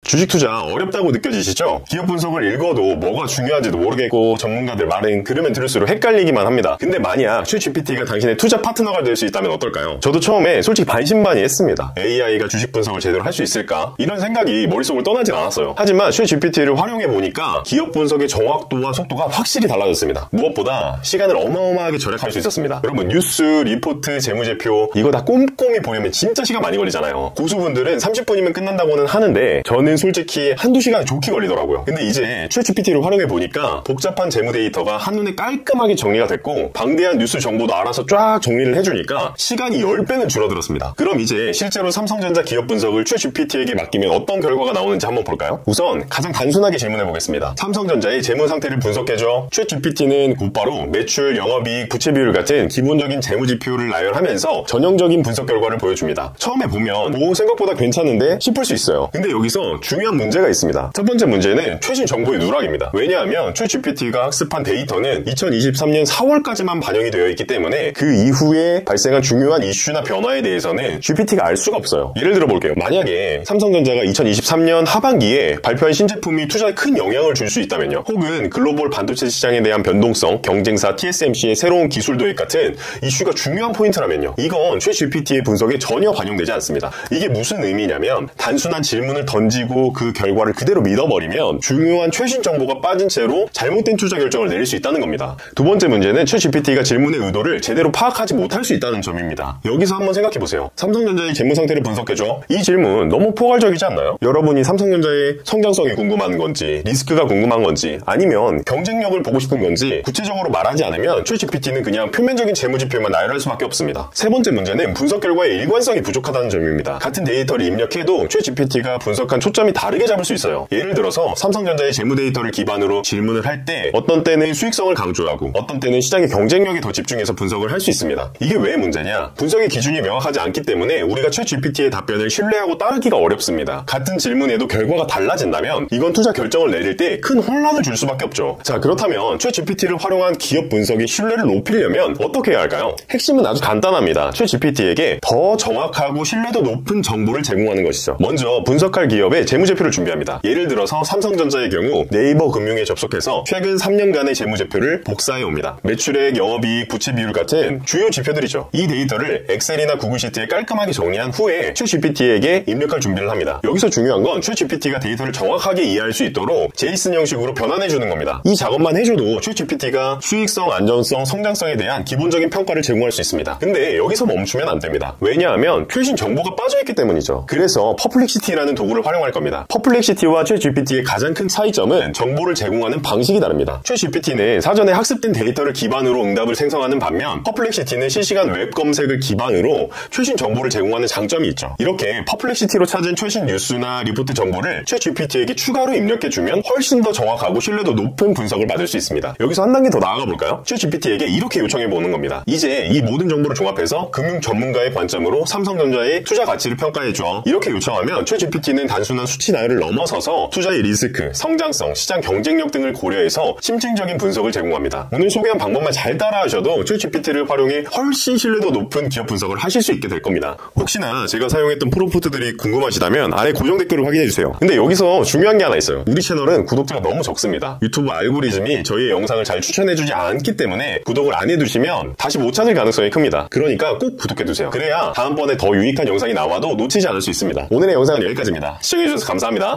주식 투자 어렵다고 느껴지시죠? 기업 분석을 읽어도 뭐가 중요한지도 모르겠고 전문가들 말은 들으면 들을수록 헷갈리기만 합니다. 근데 만약 챗GPT가 당신의 투자 파트너가 될 수 있다면 어떨까요? 저도 처음에 솔직히 반신반의했습니다. AI가 주식 분석을 제대로 할 수 있을까? 이런 생각이 머릿속을 떠나질 않았어요. 하지만 챗GPT를 활용해보니까 기업 분석의 정확도와 속도가 확실히 달라졌습니다. 무엇보다 시간을 어마어마하게 절약할 수 있었습니다. 여러분 뉴스, 리포트, 재무제표 이거 다 꼼꼼히 보려면 진짜 시간 많이 걸리잖아요. 고수분들은 30분이면 끝난다고는 하는데 저는 솔직히 한두 시간 좋게 걸리더라고요. 근데 이제 챗GPT를 활용해보니까 복잡한 재무 데이터가 한눈에 깔끔하게 정리가 됐고 방대한 뉴스 정보도 알아서 쫙 정리를 해주니까 시간이 10배는 줄어들었습니다. 그럼 이제 실제로 삼성전자 기업 분석을 챗GPT에게 맡기면 어떤 결과가 나오는지 한번 볼까요? 우선 가장 단순하게 질문해보겠습니다. 삼성전자의 재무 상태를 분석해줘. 챗GPT는 곧바로 매출, 영업이익, 부채 비율 같은 기본적인 재무 지표를 나열하면서 전형적인 분석 결과를 보여줍니다. 처음에 보면 생각보다 괜찮은데 싶을 수 있어요. 근데 여기서 중요한 문제가 있습니다. 첫 번째 문제는 최신 정보의 누락입니다. 왜냐하면 챗GPT가 학습한 데이터는 2023년 4월까지만 반영이 되어 있기 때문에 그 이후에 발생한 중요한 이슈나 변화에 대해서는 GPT가 알 수가 없어요. 예를 들어 볼게요. 만약에 삼성전자가 2023년 하반기에 발표한 신제품이 투자에 큰 영향을 줄 수 있다면요. 혹은 글로벌 반도체 시장에 대한 변동성, 경쟁사 TSMC의 새로운 기술 도입 같은 이슈가 중요한 포인트라면요. 이건 챗GPT의 분석에 전혀 반영되지 않습니다. 이게 무슨 의미냐면 단순한 질문을 던지고 그 결과를 그대로 믿어버리면 중요한 최신 정보가 빠진 채로 잘못된 투자 결정을 내릴 수 있다는 겁니다. 두 번째 문제는 챗GPT가 질문의 의도를 제대로 파악하지 못할 수 있다는 점입니다. 여기서 한번 생각해보세요. 삼성전자의 재무 상태를 분석해줘. 이 질문 너무 포괄적이지 않나요? 여러분이 삼성전자의 성장성이 궁금한 건지 리스크가 궁금한 건지 아니면 경쟁력을 보고 싶은 건지 구체적으로 말하지 않으면 챗GPT는 그냥 표면적인 재무지표만 나열할 수밖에 없습니다. 세 번째 문제는 분석 결과의 일관성이 부족하다는 점입니다. 같은 데이터를 입력해도 챗GPT가 분석한 초점이 다르게 잡을 수 있어요. 예를 들어서 삼성전자의 재무 데이터를 기반으로 질문을 할 때 어떤 때는 수익성을 강조하고 어떤 때는 시장의 경쟁력에 더 집중해서 분석을 할 수 있습니다. 이게 왜 문제냐? 분석의 기준이 명확하지 않기 때문에 우리가 챗GPT의 답변을 신뢰하고 따르기가 어렵습니다. 같은 질문에도 결과가 달라진다면 이건 투자 결정을 내릴 때 큰 혼란을 줄 수밖에 없죠. 자, 그렇다면 챗GPT를 활용한 기업 분석의 신뢰를 높이려면 어떻게 해야 할까요? 핵심은 아주 간단합니다. 챗GPT에게 더 정확하고 신뢰도 높은 정보를 제공하는 것이죠. 먼저 분석할 기업의 재무제표를 준비합니다. 예를 들어서 삼성전자의 경우 네이버 금융에 접속해서 최근 3년간의 재무제표를 복사해옵니다. 매출액, 영업이익, 부채 비율 같은 주요 지표들이죠. 이 데이터를 엑셀이나 구글 시트에 깔끔하게 정리한 후에 챗GPT에게 입력할 준비를 합니다. 여기서 중요한 건 챗GPT가 데이터를 정확하게 이해할 수 있도록 제이슨 형식으로 변환해주는 겁니다. 이 작업만 해줘도 챗GPT가 수익성, 안전성, 성장성에 대한 기본적인 평가를 제공할 수 있습니다. 근데 여기서 멈추면 안 됩니다. 왜냐하면 최신 정보가 빠져있기 때문이죠. 그래서 퍼플렉시티라는 도구를 활용할 겁니다. 퍼플렉시티와 챗GPT의 가장 큰 차이점은 정보를 제공하는 방식이 다릅니다. 챗GPT는 사전에 학습된 데이터를 기반으로 응답을 생성하는 반면 퍼플렉시티는 실시간 웹 검색을 기반으로 최신 정보를 제공하는 장점이 있죠. 이렇게 퍼플렉시티로 찾은 최신 뉴스나 리포트 정보를 챗GPT에게 추가로 입력해주면 훨씬 더 정확하고 신뢰도 높은 분석을 받을 수 있습니다. 여기서 한 단계 더 나아가 볼까요? 챗GPT에게 이렇게 요청해보는 겁니다. 이제 이 모든 정보를 종합해서 금융 전문가의 관점으로 삼성전자의 투자 가치를 평가해줘. 이렇게 요청하면 챗GPT는 단순한 수치 나열을 넘어서서 투자의 리스크, 성장성, 시장 경쟁력 등을 고려해서 심층적인 분석을 제공합니다. 오늘 소개한 방법만 잘 따라하셔도 챗GPT를 활용해 훨씬 신뢰도 높은 기업 분석을 하실 수 있게 될 겁니다. 혹시나 제가 사용했던 프롬프트들이 궁금하시다면 아래 고정 댓글을 확인해주세요. 근데 여기서 중요한 게 하나 있어요. 우리 채널은 구독자가 너무 적습니다. 유튜브 알고리즘이 저희의 영상을 잘 추천해주지 않기 때문에 구독을 안 해두시면 다시 못 찾을 가능성이 큽니다. 그러니까 꼭 구독해두세요. 그래야 다음번에 더 유익한 영상이 나와도 놓치지 않을 수 있습니다. 오늘의 영상은 여기까지입니다. 시청해주셔서 감사합니다.